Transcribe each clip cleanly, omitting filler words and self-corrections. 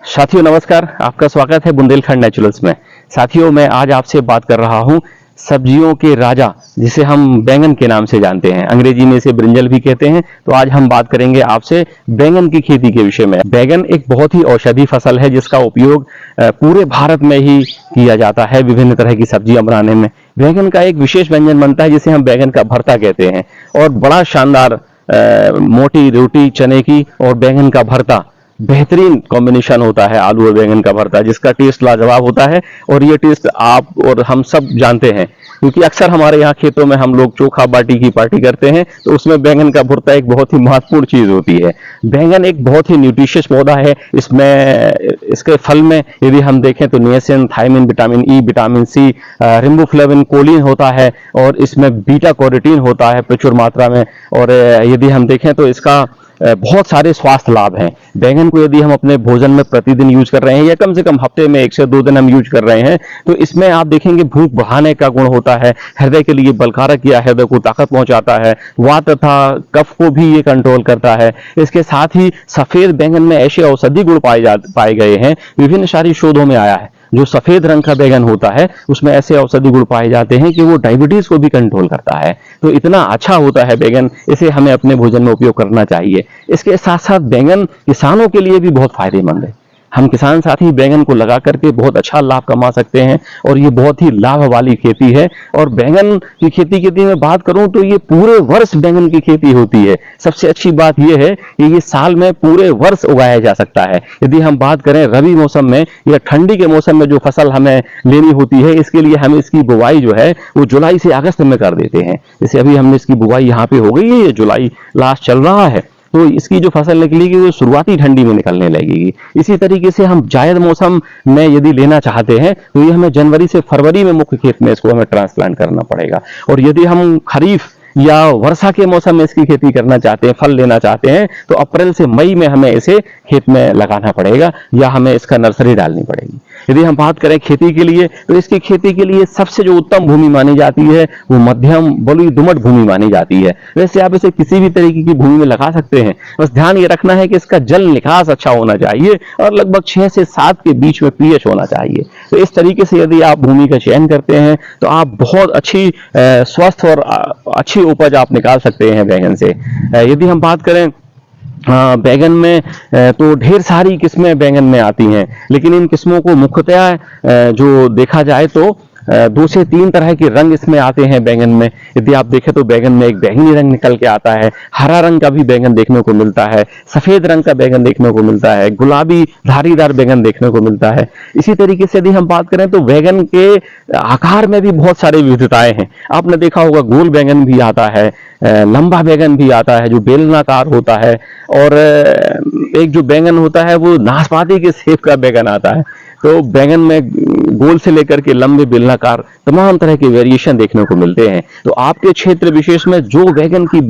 साथियों नमस्कार, आपका स्वागत है बुंदेलखंड नेचुरल्स में। साथियों मैं आज आपसे बात कर रहा हूं सब्जियों के राजा जिसे हम बैंगन के नाम से जानते हैं, अंग्रेजी में इसे ब्रिंजल भी कहते हैं। तो आज हम बात करेंगे आपसे बैंगन की खेती के विषय में। बैंगन एक बहुत ही औषधि फसल है जिसका उपयोग पूरे भारत में ही किया जाता है विभिन्न तरह की सब्जियां बनाने में। बैंगन का एक विशेष व्यंजन बनता है जिसे हम बैंगन का भरता कहते हैं और बड़ा शानदार मोटी रोटी चने की और बैंगन का भरता बेहतरीन कॉम्बिनेशन होता है, आलू और बैंगन का भरता, जिसका टेस्ट लाजवाब होता है। और ये टेस्ट आप और हम सब जानते हैं क्योंकि अक्सर हमारे यहाँ खेतों में हम लोग चोखा बाटी की पार्टी करते हैं तो उसमें बैंगन का भरता एक बहुत ही महत्वपूर्ण चीज होती है। बैंगन एक बहुत ही न्यूट्रिशियस पौधा है। इसमें इसके फल में यदि हम देखें तो niacin, thiamine, vitamin E, vitamin C, riboflavin, choline होता है और इसमें बीटा कैरोटीन होता है प्रचुर मात्रा में। और यदि हम देखें तो इसका बहुत सारे स्वास्थ्य लाभ हैं। बैंगन को यदि हम अपने भोजन में प्रतिदिन यूज कर रहे हैं या कम से कम हफ्ते में 1 से 2 दिन हम यूज कर रहे हैं तो इसमें आप देखेंगे भूख बढ़ाने का गुण होता है, हृदय के लिए बलकारक या हृदय को ताकत पहुंचाता है, वात तथा कफ को भी ये कंट्रोल करता है। इसके साथ ही सफेद बैंगन में ऐसे औषधि गुण पाए गए हैं, विभिन्न सारी शोधों में आया है। जो सफेद रंग का बैंगन होता है उसमें ऐसे औषधि गुण पाए जाते हैं कि वो डायबिटीज को भी कंट्रोल करता है। तो इतना अच्छा होता है बैंगन, इसे हमें अपने भोजन में उपयोग करना चाहिए। इसके साथ साथ बैंगन किसानों के लिए भी बहुत फायदेमंद है। हम किसान साथी बैंगन को लगा करके बहुत अच्छा लाभ कमा सकते हैं और ये बहुत ही लाभ वाली खेती है। और बैंगन की खेती की यदि मैं बात करूं तो ये पूरे वर्ष बैंगन की खेती होती है। सबसे अच्छी बात ये है कि ये साल में पूरे वर्ष उगाया जा सकता है। यदि हम बात करें रबी मौसम में या ठंडी के मौसम में जो फसल हमें लेनी होती है, इसके लिए हम इसकी बुवाई जो है वो जुलाई से अगस्त में कर देते हैं। जैसे अभी हमने इसकी बुवाई यहाँ पे हो गई है, ये जुलाई लास्ट चल रहा है तो इसकी जो फसल निकलेगी वो शुरुआती ठंडी में निकलने लगेगी। इसी तरीके से हम जायद मौसम में यदि लेना चाहते हैं तो ये हमें जनवरी से फरवरी में मुख्य खेत में इसको हमें ट्रांसप्लांट करना पड़ेगा। और यदि हम खरीफ या वर्षा के मौसम में इसकी खेती करना चाहते हैं, फल लेना चाहते हैं तो अप्रैल से मई में हमें इसे खेत में लगाना पड़ेगा या हमें इसका नर्सरी डालनी पड़ेगी। यदि हम बात करें खेती के लिए तो इसकी खेती के लिए सबसे जो उत्तम भूमि मानी जाती है वो मध्यम बलुई दोमट भूमि मानी जाती है। वैसे आप इसे किसी भी तरीके की भूमि में लगा सकते हैं, बस ध्यान ये रखना है कि इसका जल निकास अच्छा होना चाहिए और लगभग 6 से 7 के बीच में पीएच होना चाहिए। तो इस तरीके से यदि आप भूमि का चयन करते हैं तो आप बहुत अच्छी स्वस्थ और अच्छी उपज आप निकाल सकते हैं बैंगन से। यदि हम बात करें बैंगन में तो ढेर सारी किस्में बैंगन में आती हैं, लेकिन इन किस्मों को मुख्यतः जो देखा जाए तो 2 से 3 तरह के रंग इसमें आते हैं बैंगन में। यदि आप देखें तो बैंगन में एक बैंगनी रंग निकल के आता है, हरा रंग का भी बैंगन देखने को मिलता है, सफेद रंग का बैंगन देखने को मिलता है, गुलाबी धारीदार बैंगन देखने को मिलता है। इसी तरीके से यदि हम बात करें तो बैंगन के आकार में भी बहुत सारी विविधताएं हैं। आपने देखा होगा गोल बैंगन भी आता है, लंबा बैंगन भी आता है जो बेलनाकार होता है, और एक जो बैंगन होता है वो नाशपाती के शेप का बैंगन आता है। तो बैंगन में गोल से लेकर के लंबे बेलनाकार तमाम तरह के वेरिएशन देखने को मिलते हैं। तो आपके क्षेत्र विशेष में जो बैंगन की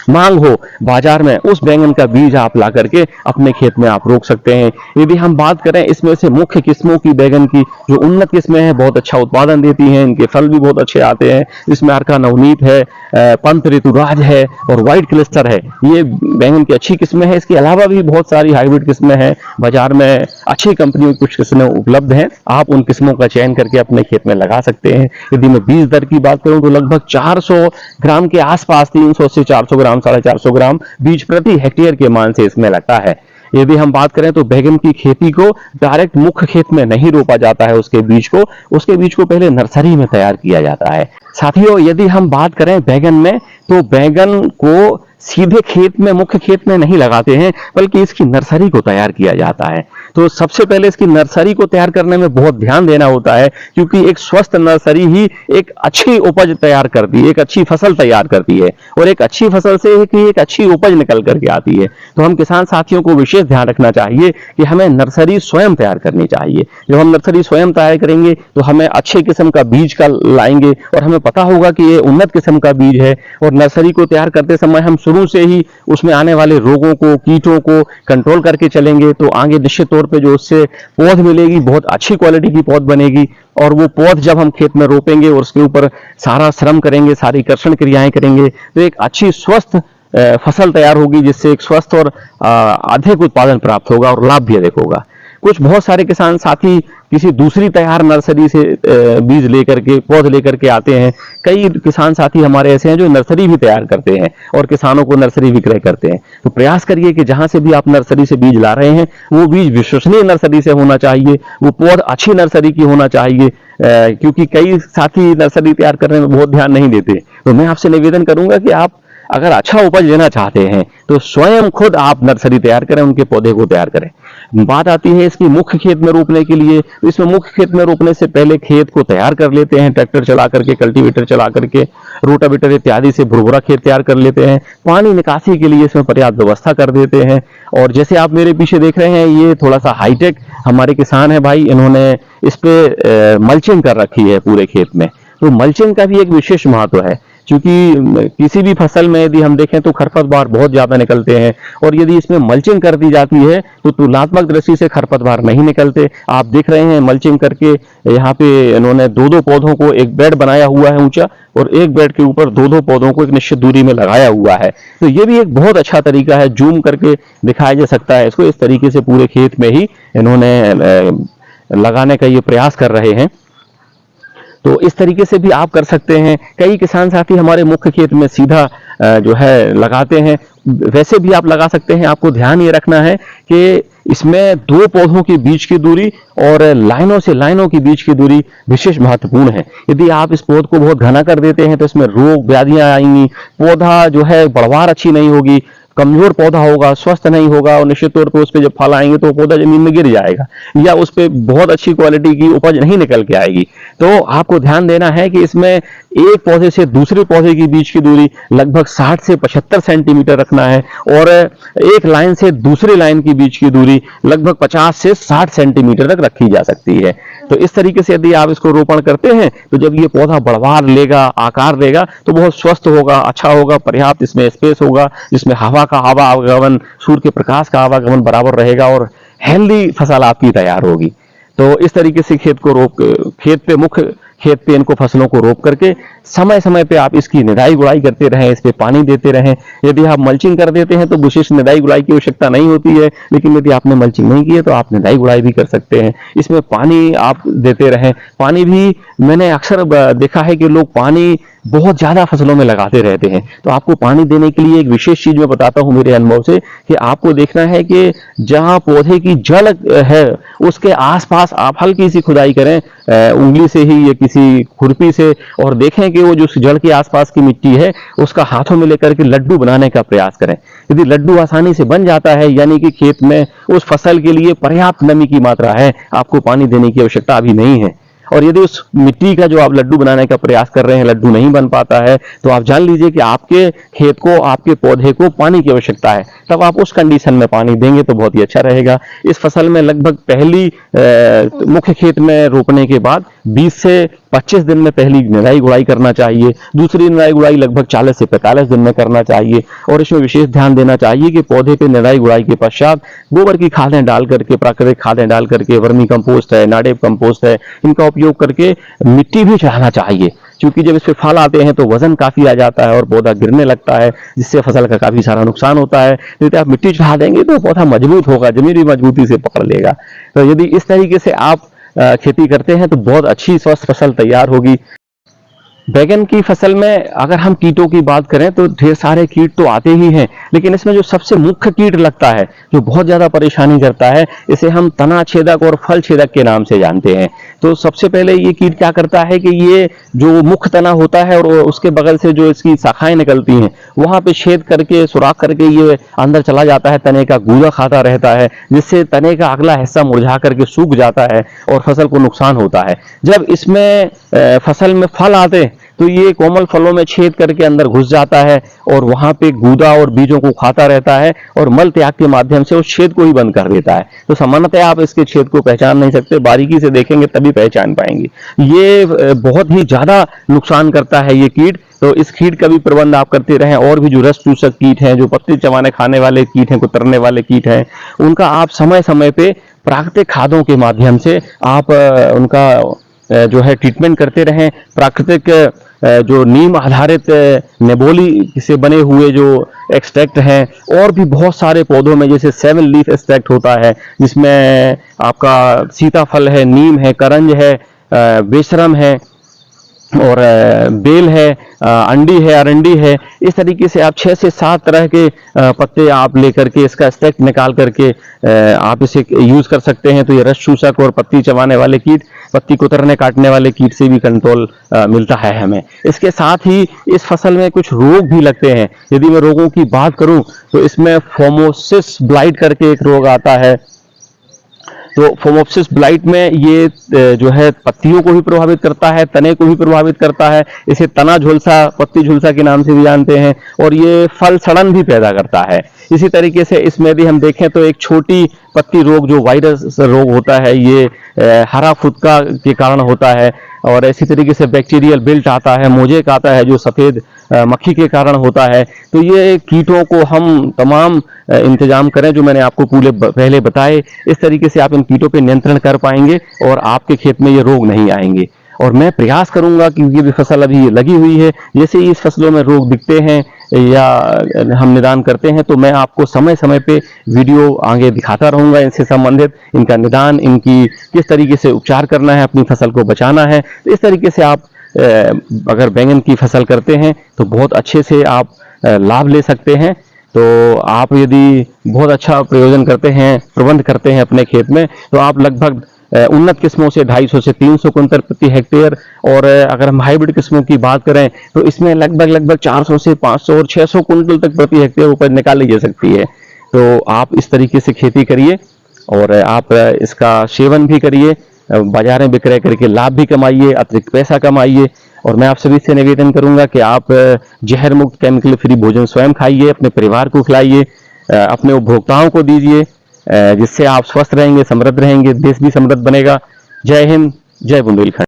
मांग हो बाजार में उस बैंगन का बीज आप ला करके अपने खेत में आप रोक सकते हैं। यदि हम बात करें इसमें से मुख्य किस्मों की बैंगन की, जो उन्नत किस्में हैं बहुत अच्छा उत्पादन देती हैं, इनके फल भी बहुत अच्छे आते हैं। इसमें अर्का नवनीत है, पंत ऋतुराज है और व्हाइट क्लस्टर है, ये बैंगन की अच्छी किस्में हैं। इसके अलावा भी बहुत सारी हाइब्रिड किस्में हैं, बाजार में अच्छी कंपनियों की कुछ किस्में उपलब्ध हैं, आप उन किस्मों का चयन करके अपने खेत में लगा सकते हैं। यदि मैं बीज दर की बात करूं तो लगभग 400 ग्राम के आसपास 300 से 400 ग्राम 450 ग्राम बीज प्रति हेक्टेयर के मान से इसमें लगता है। यदि हम बात करें तो बैंगन की खेती को डायरेक्ट मुख्य खेत में नहीं रोपा जाता है, उसके बीज को पहले नर्सरी में तैयार किया जाता है। साथियों यदि हम बात करें बैंगन में तो बैंगन को सीधे खेत में मुख्य खेत में नहीं लगाते हैं बल्कि इसकी नर्सरी को तैयार किया जाता है। तो सबसे पहले इसकी नर्सरी को तैयार करने में बहुत ध्यान देना होता है क्योंकि एक स्वस्थ नर्सरी ही एक अच्छी उपज तैयार करती है, एक अच्छी फसल तैयार करती है और एक अच्छी फसल से एक अच्छी उपज निकल करके आती है। तो हम किसान साथियों को विशेष ध्यान रखना चाहिए कि हमें नर्सरी स्वयं तैयार करनी चाहिए। जब हम नर्सरी स्वयं तैयार करेंगे तो हमें अच्छे किस्म का बीज का लाएंगे और हमें पता होगा कि ये उन्नत किस्म का बीज है। और नर्सरी को तैयार करते समय हम शुरू से ही उसमें आने वाले रोगों को, कीटों को कंट्रोल करके चलेंगे तो आगे निश्चित तौर पे जो उससे पौध मिलेगी बहुत अच्छी क्वालिटी की पौध बनेगी। और वो पौध जब हम खेत में रोपेंगे और उसके ऊपर सारा श्रम करेंगे, सारी कर्षण क्रियाएं करेंगे तो एक अच्छी स्वस्थ फसल तैयार होगी जिससे एक स्वस्थ और अधिक उत्पादन प्राप्त होगा और लाभ भी अधिक होगा। कुछ बहुत सारे किसान साथी किसी दूसरी तैयार नर्सरी से बीज लेकर के, पौध लेकर के आते हैं। कई किसान साथी हमारे ऐसे हैं जो नर्सरी भी तैयार करते हैं और किसानों को नर्सरी विक्रय करते हैं। तो प्रयास करिए कि जहां से भी आप नर्सरी से बीज ला रहे हैं वो बीज विश्वसनीय नर्सरी से होना चाहिए, वो पौध अच्छी नर्सरी की होना चाहिए, क्योंकि कई साथी नर्सरी तैयार करने में बहुत ध्यान नहीं देते। तो मैं आपसे निवेदन करूंगा कि आप अगर अच्छा उपज लेना चाहते हैं तो स्वयं खुद आप नर्सरी तैयार करें, उनके पौधे को तैयार करें। बात आती है इसकी मुख्य खेत में रोपने के लिए। तो इसमें मुख्य खेत में रोपने से पहले खेत को तैयार कर लेते हैं, ट्रैक्टर चला करके, कल्टीवेटर चला करके, रोटावेटर इत्यादि से भुरभुरा खेत तैयार कर लेते हैं। पानी निकासी के लिए इसमें पर्याप्त व्यवस्था कर देते हैं। और जैसे आप मेरे पीछे देख रहे हैं, ये थोड़ा सा हाईटेक हमारे किसान है भाई, इन्होंने इस पे मल्चिंग कर रखी है पूरे खेत में। तो मल्चिंग का भी एक विशेष महत्व है, क्योंकि किसी भी फसल में यदि हम देखें तो खरपतवार बहुत ज्यादा निकलते हैं, और यदि इसमें मल्चिंग कर दी जाती है तो तुलनात्मक दृष्टि से खरपतवार नहीं निकलते। आप देख रहे हैं मल्चिंग करके यहाँ पे इन्होंने दो दो पौधों को, एक बेड बनाया हुआ है ऊंचा, और एक बेड के ऊपर दो दो पौधों को एक निश्चित दूरी में लगाया हुआ है। तो ये भी एक बहुत अच्छा तरीका है, जूम करके दिखाया जा सकता है इसको। इस तरीके से पूरे खेत में ही इन्होंने लगाने का ये प्रयास कर रहे हैं। तो इस तरीके से भी आप कर सकते हैं। कई किसान साथी हमारे मुख्य खेत में सीधा जो है लगाते हैं, वैसे भी आप लगा सकते हैं। आपको ध्यान ये रखना है कि इसमें दो पौधों के बीच की दूरी और लाइनों से लाइनों के बीच की दूरी विशेष महत्वपूर्ण है। यदि आप इस पौध को बहुत घना कर देते हैं तो इसमें रोग व्याधियां आएंगी, पौधा जो है बढ़वार अच्छी नहीं होगी, कमजोर पौधा होगा, स्वस्थ नहीं होगा, और निश्चित तौर पर उस पर जब फल आएंगे तो पौधा जमीन में गिर जाएगा, या उस पर बहुत अच्छी क्वालिटी की उपज नहीं निकल के आएगी। तो आपको ध्यान देना है कि इसमें एक पौधे से दूसरे पौधे के बीच की दूरी लगभग 60 से 75 सेंटीमीटर रखना है, और एक लाइन से दूसरी लाइन के बीच की दूरी लगभग 50 से 60 सेंटीमीटर तक रखी जा सकती है। तो इस तरीके से यदि आप इसको रोपण करते हैं तो जब ये पौधा बढ़वार लेगा, आकार लेगा, तो बहुत स्वस्थ होगा, अच्छा होगा, पर्याप्त इसमें स्पेस होगा, जिसमें हवा का आवागमन, सूर्य के प्रकाश का आवागमन बराबर रहेगा, और हेल्दी फसल आपकी तैयार होगी। तो इस तरीके से खेत पे मुख्य खेत पे इनको फसलों को रोप करके समय समय पे आप इसकी निदाई गुड़ाई करते रहें, इस पे पानी देते रहें। यदि आप मल्चिंग कर देते हैं तो विशेष निदाई गुड़ाई की आवश्यकता नहीं होती है, लेकिन यदि आपने मल्चिंग नहीं की है तो आप निदाई गुड़ाई भी कर सकते हैं। इसमें पानी आप देते रहें। पानी भी मैंने अक्सर देखा है कि लोग पानी बहुत ज्यादा फसलों में लगाते रहते हैं। तो आपको पानी देने के लिए एक विशेष चीज मैं बताता हूं मेरे अनुभव से, कि आपको देखना है कि जहां पौधे की जड़ है उसके आसपास आप हल्की सी खुदाई करें, उंगली से ही या किसी खुरपी से, और देखें कि वो जो जड़ के आसपास की मिट्टी है उसका हाथों में लेकर के लड्डू बनाने का प्रयास करें। यदि लड्डू आसानी से बन जाता है, यानी कि खेत में उस फसल के लिए पर्याप्त नमी की मात्रा है, आपको पानी देने की आवश्यकता अभी नहीं है। और यदि उस मिट्टी का जो आप लड्डू बनाने का प्रयास कर रहे हैं लड्डू नहीं बन पाता है, तो आप जान लीजिए कि आपके खेत को, आपके पौधे को पानी की आवश्यकता है। तब आप उस कंडीशन में पानी देंगे तो बहुत ही अच्छा रहेगा। इस फसल में लगभग पहली मुख्य खेत में रोपने के बाद 20 से 25 दिन में पहली निराई गुड़ाई करना चाहिए। दूसरी निराई गुड़ाई लगभग 40 से 45 दिन में करना चाहिए। और इसमें विशेष ध्यान देना चाहिए कि पौधे पे निराई गुड़ाई के पश्चात गोबर की खादें डाल करके, प्राकृतिक खादें डाल करके, वर्मी कंपोस्ट है, नाडेप कंपोस्ट है, इनका उपयोग करके मिट्टी भी चढ़ाना चाहिए, क्योंकि जब इस पे फल आते हैं तो वजन काफी आ जाता है और पौधा गिरने लगता है, जिससे फसल का काफी सारा नुकसान होता है। यदि आप मिट्टी चढ़ा देंगे तो पौधा मजबूत होगा, जमीन भी मजबूती से पकड़ लेगा। तो यदि इस तरीके से आप खेती करते हैं तो बहुत अच्छी स्वस्थ फसल तैयार होगी। बैगन की फसल में अगर हम कीटों की बात करें तो ढेर सारे कीट तो आते ही हैं, लेकिन इसमें जो सबसे मुख्य कीट लगता है, जो बहुत ज्यादा परेशानी करता है, इसे हम तना छेदक और फल छेदक के नाम से जानते हैं। तो सबसे पहले ये कीट क्या करता है कि ये जो मुख्य तना होता है और उसके बगल से जो इसकी शाखाएं निकलती हैं, वहां पे छेद करके, सुराख करके ये अंदर चला जाता है, तने का गूदा खाता रहता है, जिससे तने का अगला हिस्सा मुरझा करके सूख जाता है और फसल को नुकसान होता है। जब इसमें फसल में फल आते तो ये कोमल फलों में छेद करके अंदर घुस जाता है और वहां पे गूदा और बीजों को खाता रहता है और मल त्याग के माध्यम से उस छेद को ही बंद कर देता है। तो सामान्यतः आप इसके छेद को पहचान नहीं सकते, बारीकी से देखेंगे तभी पहचान पाएंगे। ये बहुत ही ज्यादा नुकसान करता है ये कीट। तो इस कीट का भी प्रबंध आप करते रहें। और भी जो रस चूसक कीट हैं, जो पत्ते चबाने खाने वाले कीट हैं, कुतरने वाले कीट हैं, उनका आप समय समय पे प्राकृतिक खादों के माध्यम से आप उनका जो है ट्रीटमेंट करते रहें। प्राकृतिक जो नीम आधारित नेबोली से बने हुए जो एक्सट्रैक्ट हैं, और भी बहुत सारे पौधों में, जैसे 7 लीफ एक्सट्रैक्ट होता है जिसमें आपका सीताफल है, नीम है, करंज है, बेशरम है, और बेल है, अंडी है, अरंडी है। इस तरीके से आप 6 से 7 तरह के पत्ते आप लेकर के इसका एक्सट्रैक्ट निकाल करके आप इसे यूज कर सकते हैं। तो ये रस चूसक और पत्ती चबाने वाले कीट, पत्ती कुतरने काटने वाले कीट से भी कंट्रोल मिलता है हमें। इसके साथ ही इस फसल में कुछ रोग भी लगते हैं। यदि मैं रोगों की बात करूं तो इसमें फोमोसिस ब्लाइट करके एक रोग आता है। तो फोमोप्सिस ब्लाइट में ये जो है पत्तियों को भी प्रभावित करता है, तने को भी प्रभावित करता है। इसे तना झुलसा, पत्ती झुलसा के नाम से भी जानते हैं, और ये फल सड़न भी पैदा करता है। इसी तरीके से इसमें भी हम देखें तो एक छोटी पत्ती रोग जो वायरस रोग होता है, ये हरा फुदका के कारण होता है। और इसी तरीके से बैक्टीरियल बिल्ट आता है, मोजेक आता है जो सफेद मक्खी के कारण होता है। तो ये कीटों को हम तमाम इंतजाम करें जो मैंने आपको पहले बताए, इस तरीके से आप इन कीटों पे नियंत्रण कर पाएंगे और आपके खेत में ये रोग नहीं आएंगे। और मैं प्रयास करूंगा कि ये भी फसल अभी लगी हुई है, जैसे ही इस फसलों में रोग दिखते हैं या हम निदान करते हैं तो मैं आपको समय समय पे वीडियो आगे दिखाता रहूंगा इनसे संबंधित, इनका निदान, इनकी किस तरीके से उपचार करना है, अपनी फसल को बचाना है। तो इस तरीके से आप अगर बैंगन की फसल करते हैं तो बहुत अच्छे से आप लाभ ले सकते हैं। तो आप यदि बहुत अच्छा प्रयोजन करते हैं, प्रबंध करते हैं अपने खेत में, तो आप लगभग उन्नत किस्मों से 250 से 300 कुंतल प्रति हेक्टेयर, और अगर हम हाइब्रिड किस्मों की बात करें तो इसमें लगभग 400 से 500 और 600 कुंतल तक प्रति हेक्टेयर उपज निकाली जा सकती है। तो आप इस तरीके से खेती करिए और आप इसका सेवन भी करिए, बाजार में विक्रय करके लाभ भी कमाइए, अतिरिक्त पैसा कमाइए। और मैं आप सभी से निवेदन करूंगा कि आप जहर मुक्त केमिकल फ्री भोजन स्वयं खाइए, अपने परिवार को खिलाइए, अपने उपभोक्ताओं को दीजिए, जिससे आप स्वस्थ रहेंगे, समृद्ध रहेंगे, देश भी समृद्ध बनेगा। जय हिंद, जय बुंदेलखंड।